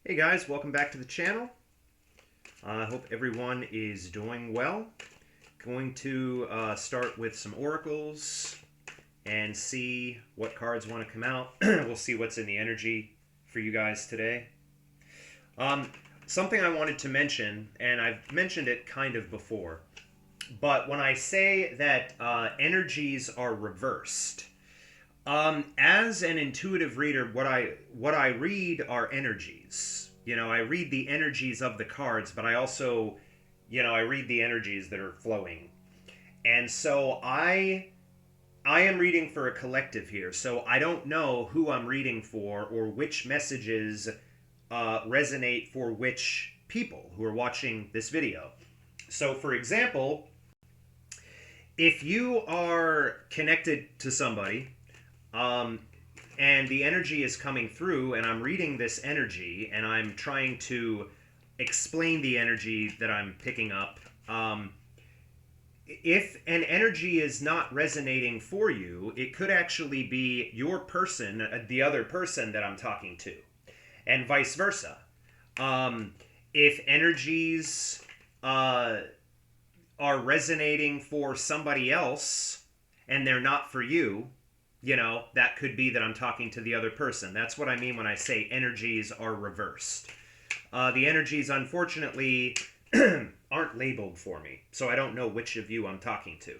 Hey guys, welcome back to the channel. I hope everyone is doing well. Going to start with some oracles and see what cards want to come out. We'll see what's in the energy for you guys today. Something I wanted to mention, and I've mentioned it kind of before, but when I say that energies are reversed, as an intuitive reader, what I read are energies. I read the energies of the cards, but I also, I read the energies that are flowing. And so I am reading for a collective here. So I don't know who I'm reading for or which messages resonate for which people who are watching this video. So, for example, if you are connected to somebody, and the energy is coming through, and I'm reading this energy, and I'm trying to explain the energy that I'm picking up. If an energy is not resonating for you, it could actually be your person, the other person that I'm talking to, and vice versa. If energies are resonating for somebody else and they're not for you, that could be that I'm talking to the other person. That's what I mean when I say energies are reversed. The energies, unfortunately, aren't labeled for me, so I don't know which of you I'm talking to.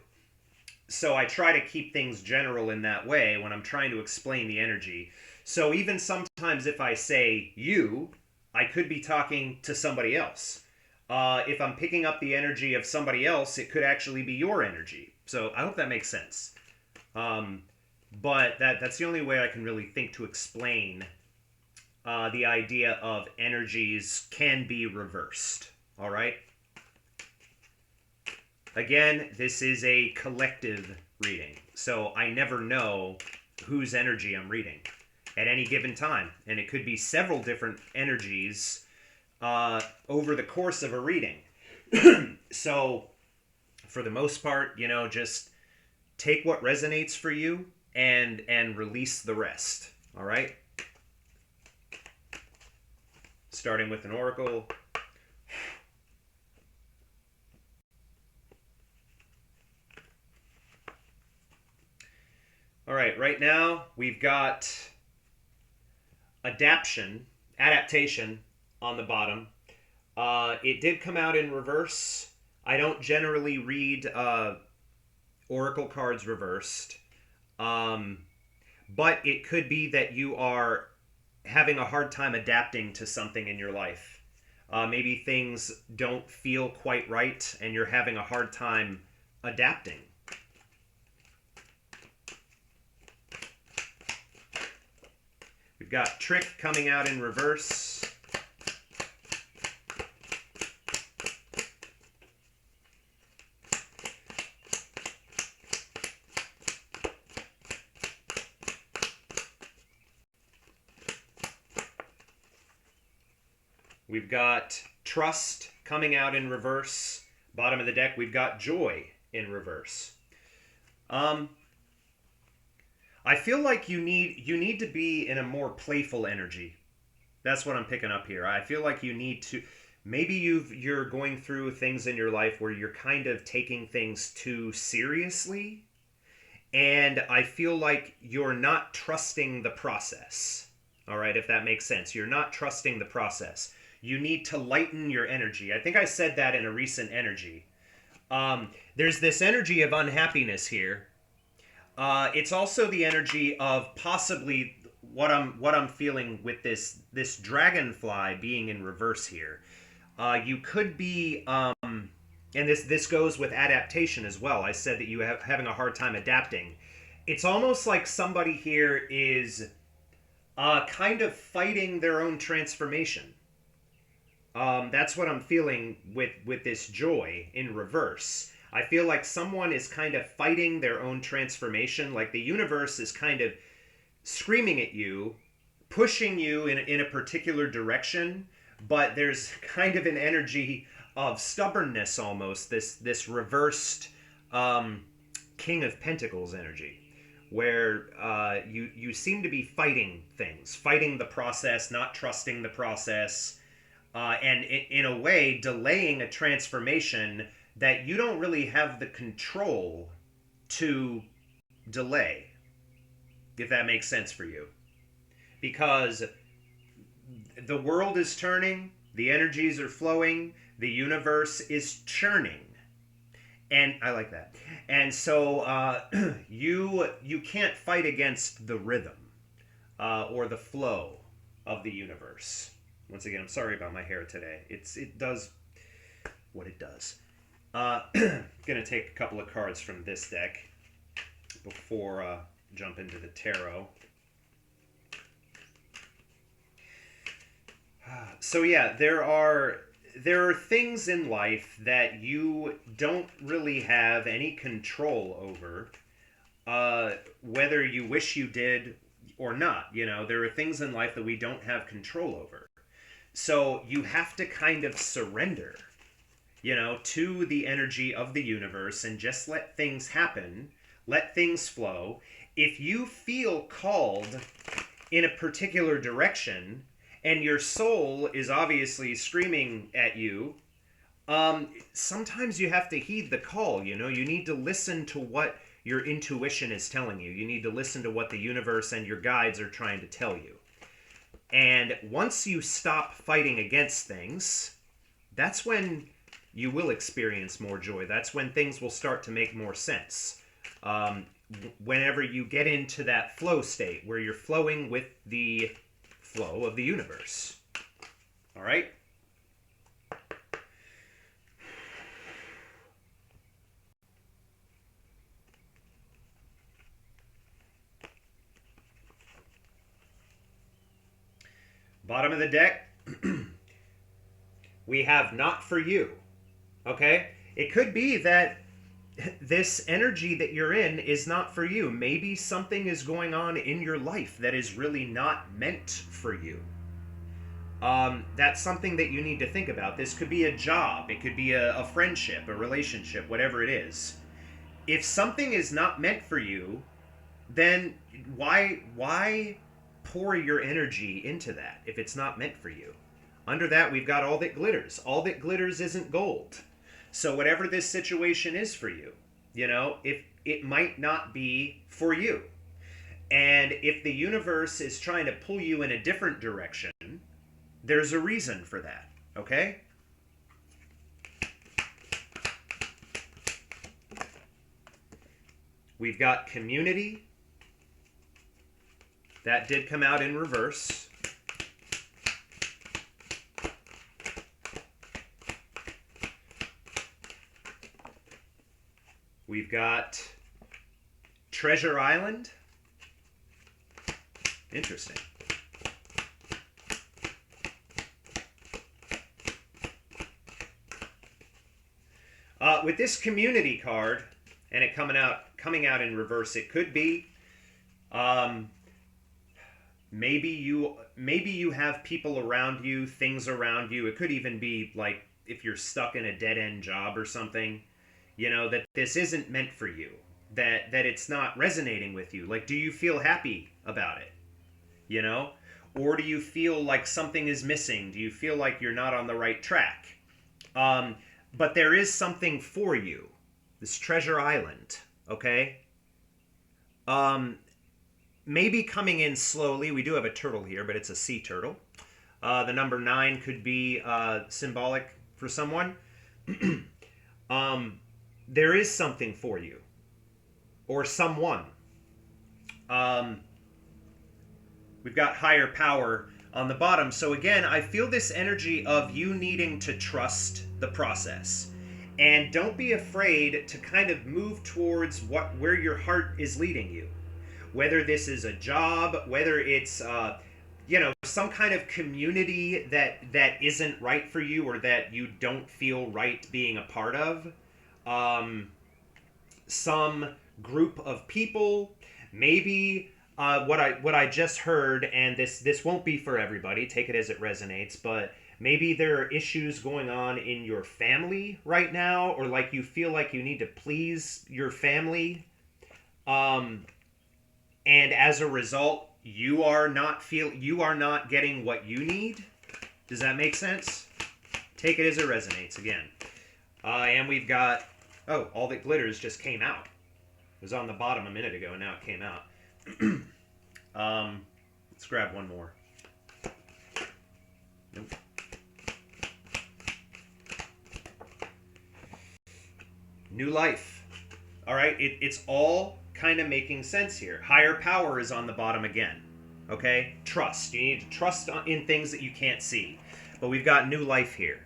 So I try to keep things general in that way when I'm trying to explain the energy. So even sometimes if I say you, I could be talking to somebody else. If I'm picking up the energy of somebody else, it could actually be your energy. So I hope that makes sense. But that's the only way I can really think to explain the idea of energies can be reversed. All right? Again, this is a collective reading, so I never know whose energy I'm reading at any given time. And it could be several different energies over the course of a reading. So, for the most part, just take what resonates for you and release the rest. All right? Starting with an oracle. All right, right now we've got adaptation on the bottom. It did come out in reverse. I don't generally read oracle cards reversed. But it could be that you are having a hard time adapting to something in your life. Maybe things don't feel quite right and you're having a hard time adapting. We've got trick coming out in reverse. We've got trust coming out in reverse. Bottom of the deck, we've got joy in reverse. I feel like you need to be in a more playful energy. That's what I'm picking up here. I feel like you need to. Maybe you're going through things in your life where you're kind of taking things too seriously, and I feel like you're not trusting the process. All right, if that makes sense. You're not trusting the process. You need to lighten your energy. I think I said that in a recent energy. There's this energy of unhappiness here. It's also the energy of possibly what I'm feeling with this dragonfly being in reverse here. You could be, and this goes with adaptation as well. I said that you have having a hard time adapting. It's almost like somebody here is kind of fighting their own transformation. That's what I'm feeling with this joy in reverse. I feel like someone is kind of fighting their own transformation, like the universe is kind of screaming at you, pushing you in a particular direction, but there's kind of an energy of stubbornness almost, this reversed King of Pentacles energy, where you seem to be fighting things, fighting the process, not trusting the process, and in a way delaying a transformation that you don't really have the control to delay, if that makes sense for you. Because the world is turning, the energies are flowing, the universe is churning. And I like that. And so you can't fight against the rhythm or the flow of the universe. Once again, I'm sorry about my hair today. It does what it does. Gonna take a couple of cards from this deck before jump into the tarot. So yeah, there are things in life that you don't really have any control over, whether you wish you did or not. You know, there are things in life that we don't have control over. So you have to kind of surrender, you know, to the energy of the universe and just let things happen, let things flow. If you feel called in a particular direction, and your soul is obviously screaming at you, sometimes you have to heed the call. You know, you need to listen to what your intuition is telling you. You need to listen to what the universe and your guides are trying to tell you. And once you stop fighting against things, that's when you will experience more joy. That's when things will start to make more sense. Whenever you get into that flow state where you're flowing with the flow of the universe. All right? Bottom of the deck, we have not for you. Okay? It could be that this energy that you're in is not for you. Maybe something is going on in your life that is really not meant for you. That's something that you need to think about. This could be a job, it could be a friendship, a relationship, whatever it is. If something is not meant for you, then why pour your energy into that if it's not meant for you? Under that, we've got all that glitters. All that glitters isn't gold. So whatever this situation is for you, you know, if it might not be for you. And if the universe is trying to pull you in a different direction, there's a reason for that, okay? We've got community. That did come out in reverse. We've got Treasure Island. Interesting. With this community card, and it coming out in reverse, it could be maybe you have people around you, things around you. It could even be like if you're stuck in a dead end job or something. You know, that this isn't meant for you, that it's not resonating with you. Like, do you feel happy about it? You know? Or do you feel like something is missing? Do you feel like you're not on the right track? But there is something for you. This Treasure Island, okay? Maybe coming in slowly. We do have a turtle here, but it's a sea turtle. The number 9 could be symbolic for someone. There is something for you or someone. We've got higher power on the bottom. So again, I feel this energy of you needing to trust the process. And don't be afraid to kind of move towards where your heart is leading you. Whether this is a job, whether it's some kind of community that isn't right for you or that you don't feel right being a part of. Some group of people, maybe what I just heard, and this won't be for everybody, take it as it resonates, but maybe there are issues going on in your family right now, or like you feel like you need to please your family. and as a result, you are not getting what you need. Does that make sense? Take it as it resonates again. And we've got, oh, all that glitters just came out. It was on the bottom a minute ago, and now it came out. Let's grab one more. Nope. New life. All right, it's all kind of making sense here. Higher power is on the bottom again. Okay? Trust. You need to trust in things that you can't see. But we've got new life here.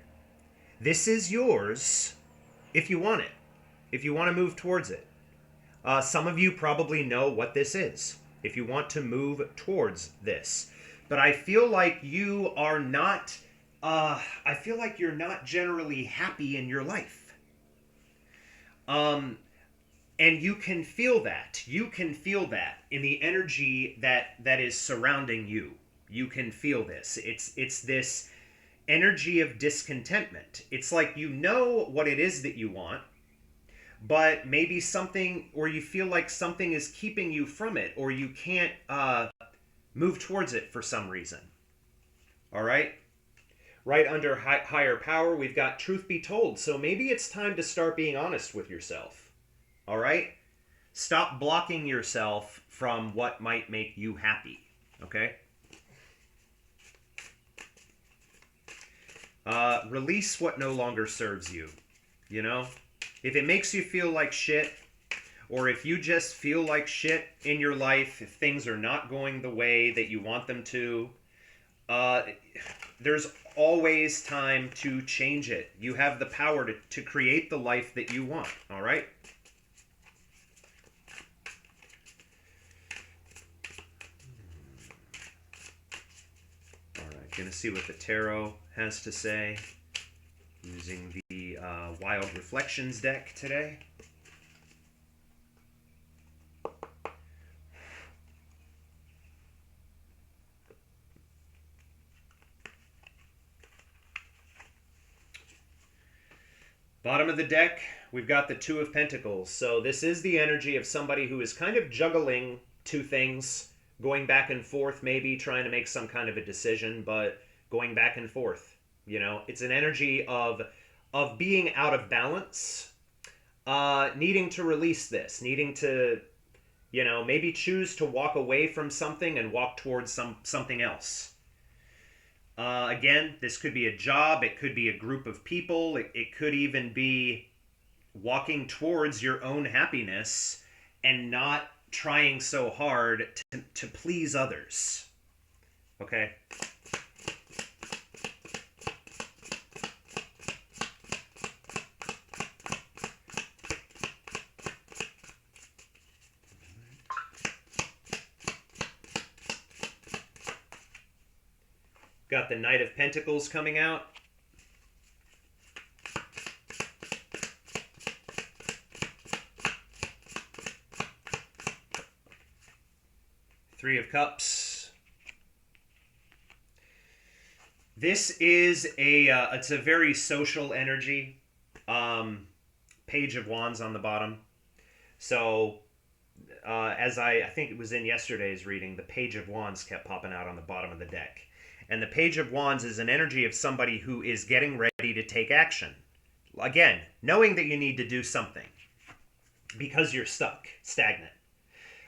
This is yours if you want it, if you want to move towards it. Some of you probably know what this is, if you want to move towards this. But I feel like you are not, I feel like you're not generally happy in your life. And you can feel that. You can feel that in the energy that is surrounding you. You can feel this. It's this energy of discontentment. It's like you know what it is that you want, but maybe something, or you feel like something is keeping you from it, or you can't move towards it for some reason. All right? Right under higher power, we've got truth be told. So maybe it's time to start being honest with yourself. All right? Stop blocking yourself from what might make you happy. Okay? Release what no longer serves you. You know? If it makes you feel like shit, or if you just feel like shit in your life, if things are not going the way that you want them to, there's always time to change it. You have the power to create the life that you want. All right? Going to see what the tarot has to say using the Wild Reflections deck today. Bottom of the deck, we've got the Two of Pentacles. So this is the energy of somebody who is kind of juggling two things, going back and forth, maybe trying to make some kind of a decision, but going back and forth. You know, it's an energy of being out of balance, needing to release this, needing to, you know, maybe choose to walk away from something and walk towards something else. Again, this could be a job, it could be a group of people, it could even be walking towards your own happiness and not trying so hard to please others. Okay? Got the Knight of Pentacles coming out. Three of Cups. This is it's a very social energy. Page of Wands on the bottom. So, as I think it was in yesterday's reading, the Page of Wands kept popping out on the bottom of the deck. And the Page of Wands is an energy of somebody who is getting ready to take action. Again, knowing that you need to do something because you're stuck, stagnant.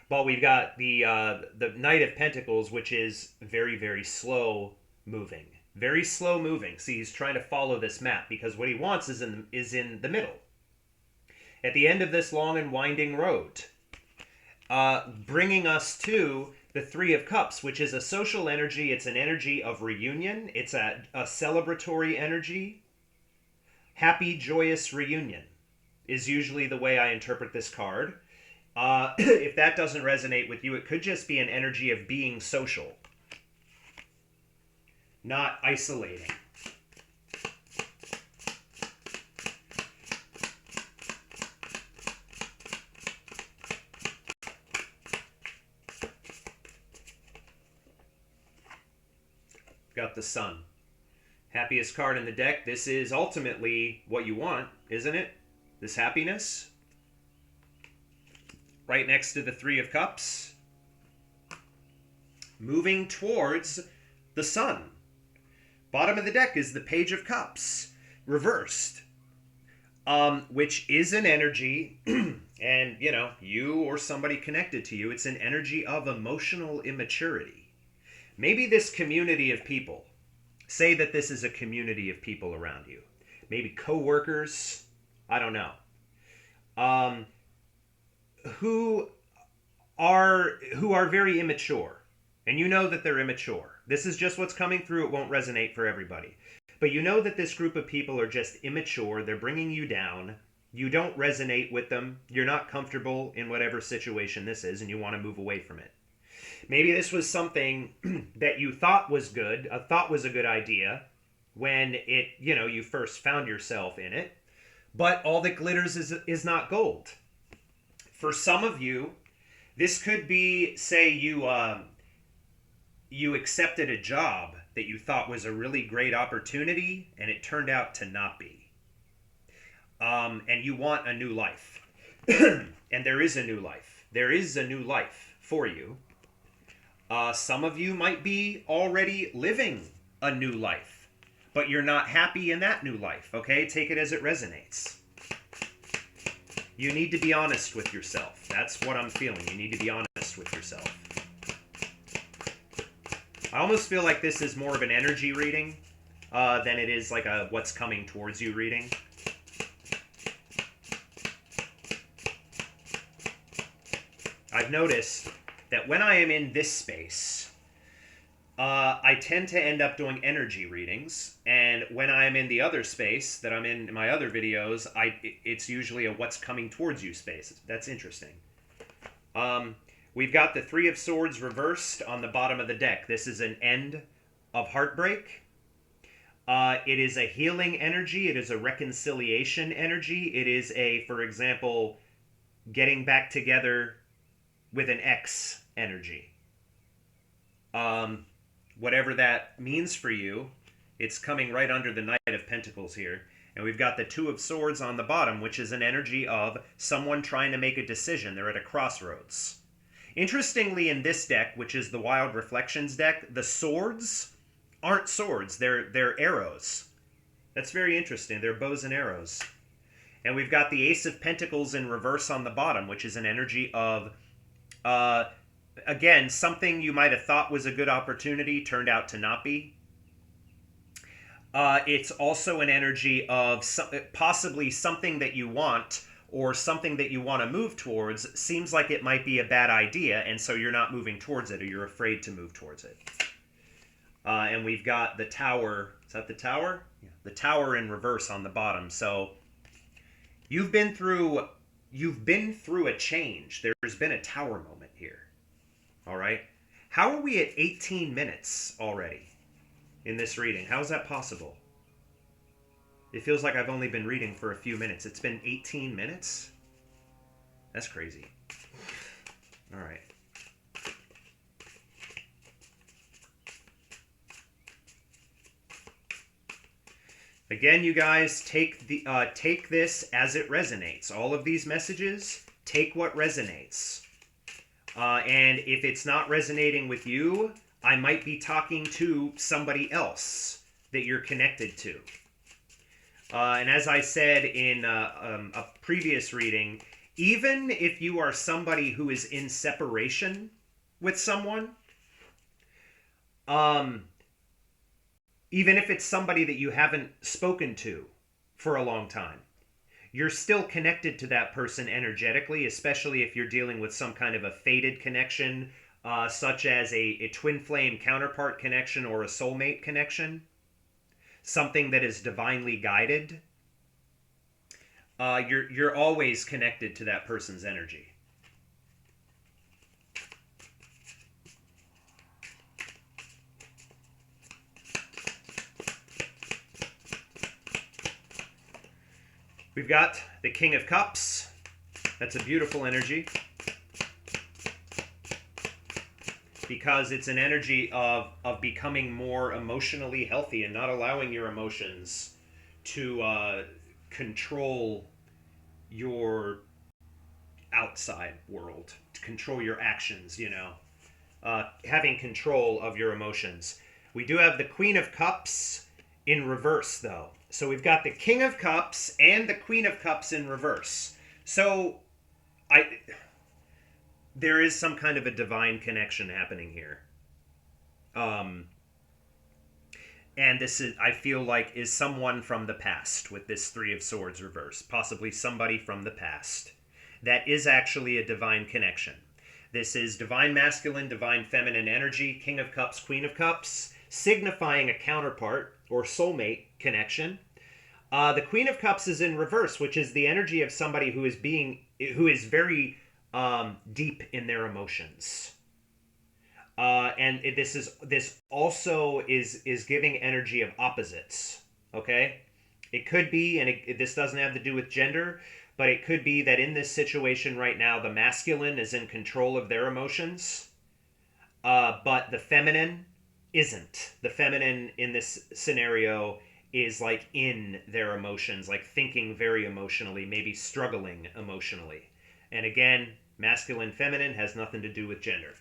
But we've got the Knight of Pentacles, which is very, very slow moving. Very slow moving. See, he's trying to follow this map because what he wants is in the middle. At the end of this long and winding road, bringing us to the Three of Cups, which is a social energy. It's an energy of reunion. It's a celebratory energy. Happy, joyous reunion is usually the way I interpret this card. If that doesn't resonate with you, it could just be an energy of being social, not isolating. Got the Sun. Happiest card in the deck. This is ultimately what you want, isn't it? This happiness. Right next to the Three of Cups. moving towards the sun. Bottom of the deck is the Page of Cups, reversed, which is an energy, and, you know, you or somebody connected to you, it's an energy of emotional immaturity. Maybe this community of people, say that this is a community of people around you, maybe coworkers, I don't know, um, who are very immature, and you know that they're immature. This is just what's coming through. It won't resonate for everybody, but you know that this group of people are just immature. They're bringing you down. You don't resonate with them. You're not comfortable in whatever situation this is, and you want to move away from it. Maybe this was something that you thought was good, thought was a good idea when you first found yourself in it, but all that glitters is not gold. For some of you, this could be, say you accepted a job that you thought was a really great opportunity, and it turned out to not be. And you want a new life. And there is a new life. There is a new life for you. Some of you might be already living a new life, but you're not happy in that new life, okay? Take it as it resonates. You need to be honest with yourself. That's what I'm feeling. You need to be honest with yourself. I almost feel like this is more of an energy reading than it is like a what's coming towards you reading. I've noticed that when I am in this space, I tend to end up doing energy readings, and when I'm in the other space that I'm in my other videos, it's usually a what's coming towards you space. That's interesting. We've got the Three of Swords reversed on the bottom of the deck. This is an end of heartbreak. It is a healing energy. It is a reconciliation energy. It is for example, getting back together with an ex energy. Whatever that means for you, it's coming right under the Knight of Pentacles here. And we've got the Two of Swords on the bottom, which is an energy of someone trying to make a decision. They're at a crossroads. Interestingly, in this deck, which is the Wild Reflections deck, the swords aren't swords. They're arrows. That's very interesting. They're bows and arrows. And we've got the Ace of Pentacles in reverse on the bottom, which is an energy of, again, something you might have thought was a good opportunity turned out to not be. It's also an energy of possibly something that you want or something that you want to move towards seems like it might be a bad idea, and so you're not moving towards it, or you're afraid to move towards it. And we've got the Tower. Is that the Tower? Yeah. The Tower in reverse on the bottom. So you've been through a change. There's been a Tower moment here. All right? How are we at 18 minutes already in this reading? How is that possible? It feels like I've only been reading for a few minutes. It's been 18 minutes? That's crazy. All right. Again, you guys, take this as it resonates. All of these messages, take what resonates. And if it's not resonating with you, I might be talking to somebody else that you're connected to. And as I said in a previous reading, even if you are somebody who is in separation with someone, even if it's somebody that you haven't spoken to for a long time, you're still connected to that person energetically, especially if you're dealing with some kind of a fated connection, such as a twin flame counterpart connection or a soulmate connection. Something that is divinely guided, you're always connected to that person's energy. We've got the King of Cups. That's a beautiful energy, because it's an energy of becoming more emotionally healthy and not allowing your emotions to control your outside world, to control your actions, you know. having control of your emotions. We do have the Queen of Cups in reverse, though. So we've got the King of Cups and the Queen of Cups in reverse. So I there is some kind of a divine connection happening here. Um, and this is, I feel like, is someone from the past with this Three of Swords reverse. Possibly somebody from the past. That is actually a divine connection. This is divine masculine, divine feminine energy, King of Cups, Queen of Cups, signifying a counterpart or soulmate connection. The Queen of Cups is in reverse, which is the energy of somebody who is very deep in their emotions. This also is giving energy of opposites. Okay, it could be, and this doesn't have to do with gender, but it could be that in this situation right now, the masculine is in control of their emotions, but the feminine isn't. The feminine in this scenario is like in their emotions, like thinking very emotionally, maybe struggling emotionally. And again, masculine, feminine has nothing to do with gender.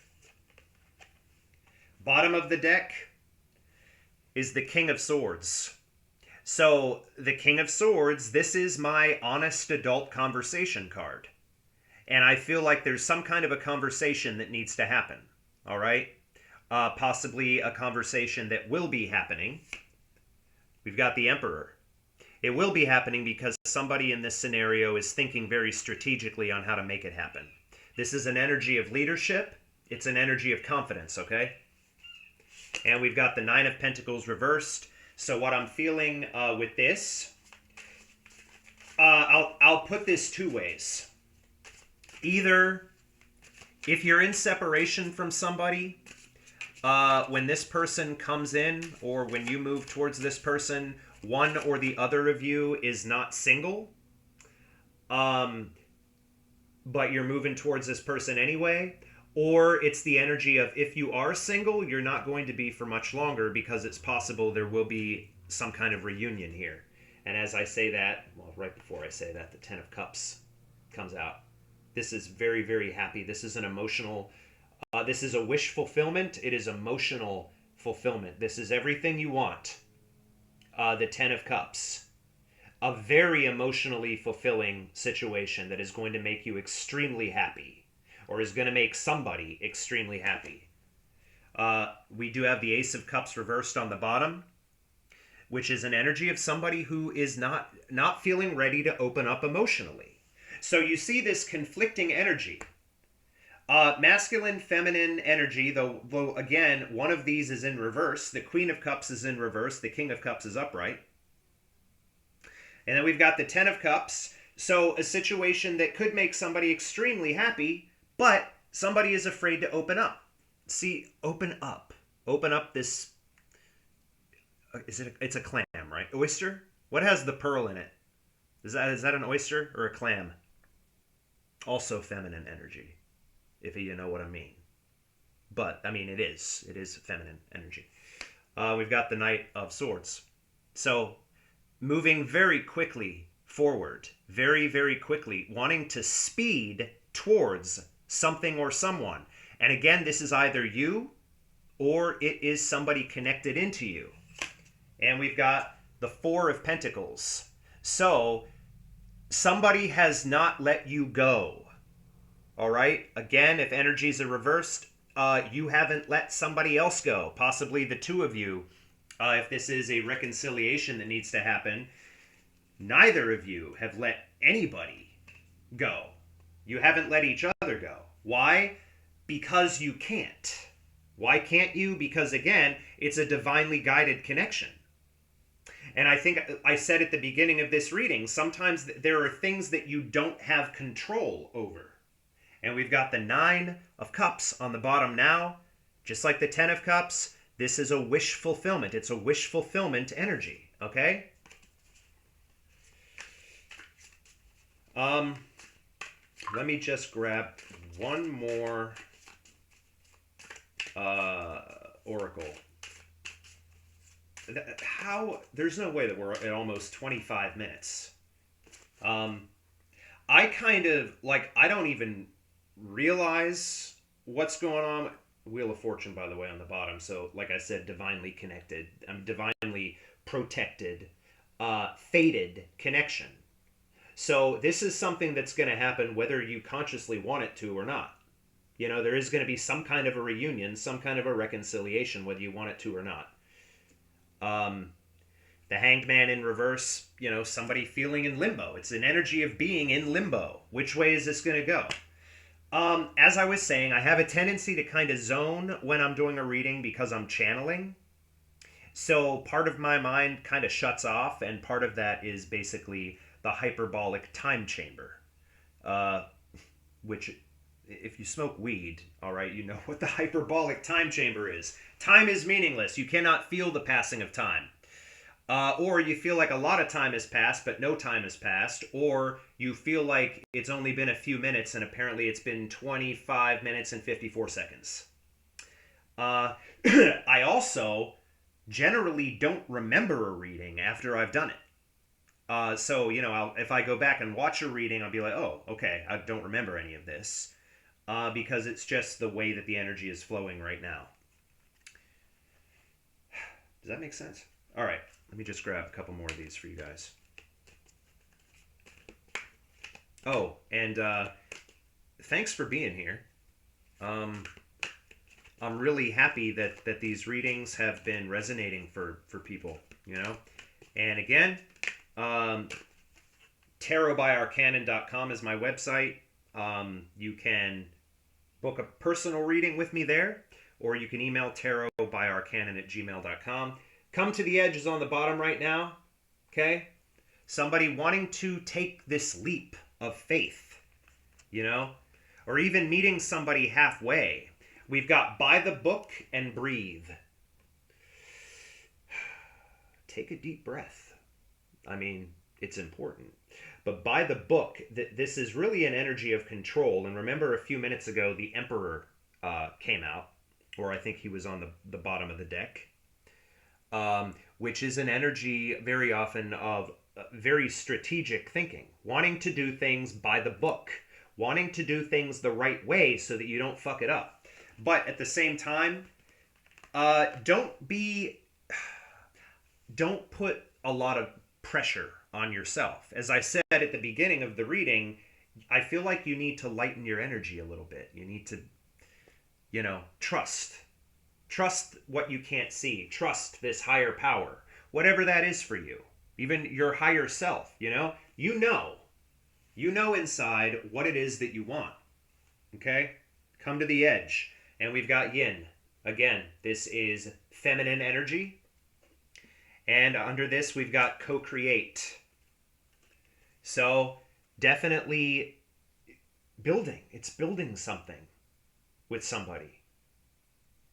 Bottom of the deck is the King of Swords. So, the King of Swords, this is my honest adult conversation card. And I feel like there's some kind of a conversation that needs to happen. All right? Possibly a conversation that will be happening. We've got the Emperor. It will be happening because somebody in this scenario is thinking very strategically on how to make it happen. This is an energy of leadership. It's an energy of confidence, okay? And we've got the Nine of Pentacles reversed. So what I'm feeling with this, I'll put this two ways. Either if you're in separation from somebody, when this person comes in or when you move towards this person, one or the other of you is not single, but you're moving towards this person anyway. Or it's the energy of if you are single, you're not going to be for much longer because it's possible there will be some kind of reunion here. And as I say that, well, right before I say that, the Ten of Cups comes out. This is very, very happy. This is an emotional, this is a wish fulfillment. It is emotional fulfillment. This is everything you want. The Ten of Cups. A very emotionally fulfilling situation that is going to make you extremely happy. Or is going to make somebody extremely happy. We do have the Ace of Cups reversed on the bottom, which is an energy of somebody who is not feeling ready to open up emotionally. So you see this conflicting energy. Masculine, feminine energy, though again, one of these is in reverse. The Queen of Cups is in reverse. The King of Cups is upright. And then we've got the Ten of Cups. So a situation that could make somebody extremely happy, but somebody is afraid to open up. See, open up. Open up this... It's a clam, right? Oyster? What has the pearl in it? Is that an oyster or a clam? Also feminine energy, if you know what I mean. But, I mean, it is. It is feminine energy. We've got the Knight of Swords. So, moving very quickly forward. Very, very quickly. Wanting to speed towards something or someone. And again, this is either you or it is somebody connected into you. And we've got the Four of Pentacles. So somebody has not let you go. All right? Again, if energies are reversed, you haven't let somebody else go. Possibly the two of you. If this is a reconciliation that needs to happen, neither of you have let anybody go. You haven't let each other go. Why? Because you can't. Why can't you? Because again, it's a divinely guided connection. And I think I said at the beginning of this reading, sometimes there are things that you don't have control over. And we've got the Nine of Cups on the bottom now. Just like the Ten of Cups, this is a wish fulfillment. It's a wish fulfillment energy, okay? Let me just grab one more oracle. There's no way that we're at almost 25 minutes. I kind of, I don't even realize what's going on Wheel of Fortune, by the way, on the bottom. So, like I said, divinely connected. I'm divinely protected, fated connection. So, this is something that's going to happen whether you consciously want it to or not. You know, there is going to be some kind of a reunion, some kind of a reconciliation, whether you want it to or not. Um, the Hanged Man in reverse, you know, somebody feeling in limbo. It's an energy of being in limbo. Which way is this going to go? As I was saying, I have a tendency to kind of zone when I'm doing a reading because I'm channeling. So part of my mind kind of shuts off, and part of that is basically the hyperbolic time chamber, uh, which, if you smoke weed, all right, you know what the hyperbolic time chamber is. Time is meaningless. You cannot feel the passing of time. Or you feel like a lot of time has passed, but no time has passed. Or you feel like it's only been a few minutes, and apparently it's been 25 minutes and 54 seconds. I also generally don't remember a reading after I've done it. So, you know, if I go back and watch a reading, I'll be like, oh, okay, I don't remember any of this. Because it's just the way that the energy is flowing right now. Does that make sense? All right. Let me just grab a couple more of these for you guys. Oh, and thanks for being here. I'm really happy that these readings have been resonating for people, you know? And again, tarotbyarcanon.com is my website. You can book a personal reading with me there, or you can email tarotbyarcanon@gmail.com. Come to the Edge is on the bottom right now, okay? Somebody wanting to take this leap of faith, you know? Or even meeting somebody halfway. We've got By the Book and Breathe. Take a deep breath. I mean, it's important. But by the book, this is really an energy of control. And remember a few minutes ago, the Emperor came out, or I think he was on the bottom of the deck. Which is an energy very often of very strategic thinking, wanting to do things by the book, wanting to do things the right way so that you don't fuck it up. But at the same time, don't put a lot of pressure on yourself. As I said at the beginning of the reading, I feel like you need to lighten your energy a little bit. You need to, you know, trust what you can't see. Trust this higher power, whatever that is for you. Even your higher self, you know inside what it is that you want. Okay? Come to the edge. And we've got yin. Again, this is feminine energy. And under this, we've got co-create. So definitely building. It's building something with somebody.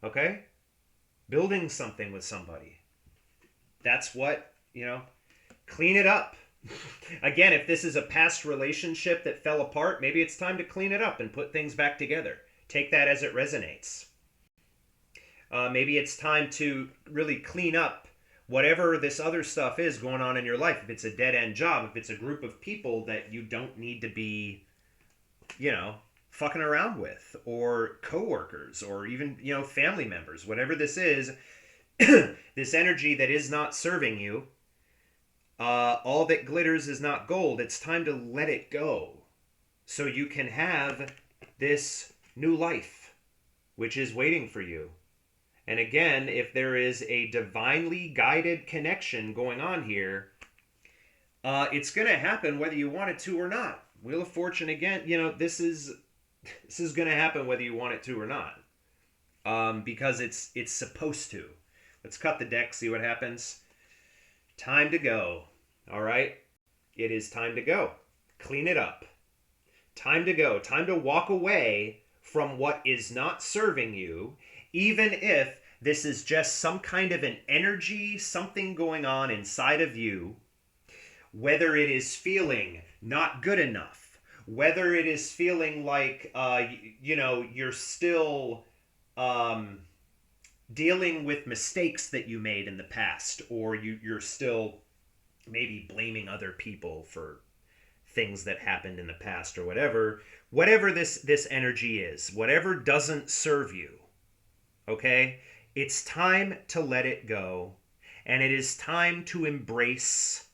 Okay? Building something with somebody. That's what, you know, clean it up. Again, if this is a past relationship that fell apart, maybe it's time to clean it up and put things back together. Take that as it resonates. Maybe it's time to really clean up whatever this other stuff is going on in your life. If it's a dead-end job, if it's a group of people that you don't need to be, you know, fucking around with, or coworkers, or even, you know, family members, whatever this is, this energy that is not serving you, all that glitters is not gold. It's time to let it go so you can have this new life, which is waiting for you. And again, if there is a divinely guided connection going on here, it's going to happen whether you want it to or not. Wheel of Fortune, again, you know, this is going to happen whether you want it to or not, because it's supposed to. Let's cut the deck, see what happens. Time to go. All right? It is time to go. Clean it up. Time to go. Time to walk away from what is not serving you, even if this is just some kind of an energy, something going on inside of you, whether it is feeling not good enough, whether it is feeling like, you know, you're still dealing with mistakes that you made in the past, or you're still maybe blaming other people for things that happened in the past, or whatever this energy is, whatever doesn't serve you, Okay? It's time to let it go, and it is time to embrace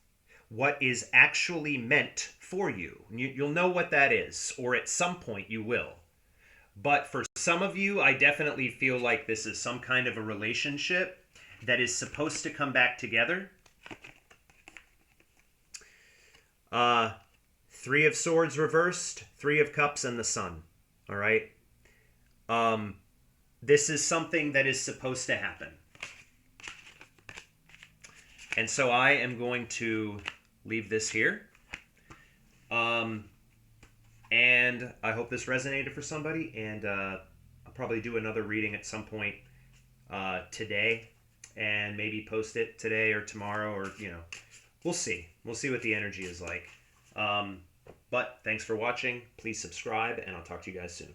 what is actually meant for you. You'll know what that is, or at some point you will. But for some of you, I definitely feel like this is some kind of a relationship that is supposed to come back together. Uh, Three of Swords reversed, Three of Cups, and the Sun. All right. Um, this is something that is supposed to happen. And so I am going to leave this here. And I hope this resonated for somebody. And I'll probably do another reading at some point today, and maybe post it today or tomorrow, or we'll see. We'll see what the energy is like. But thanks for watching. Please subscribe, and I'll talk to you guys soon.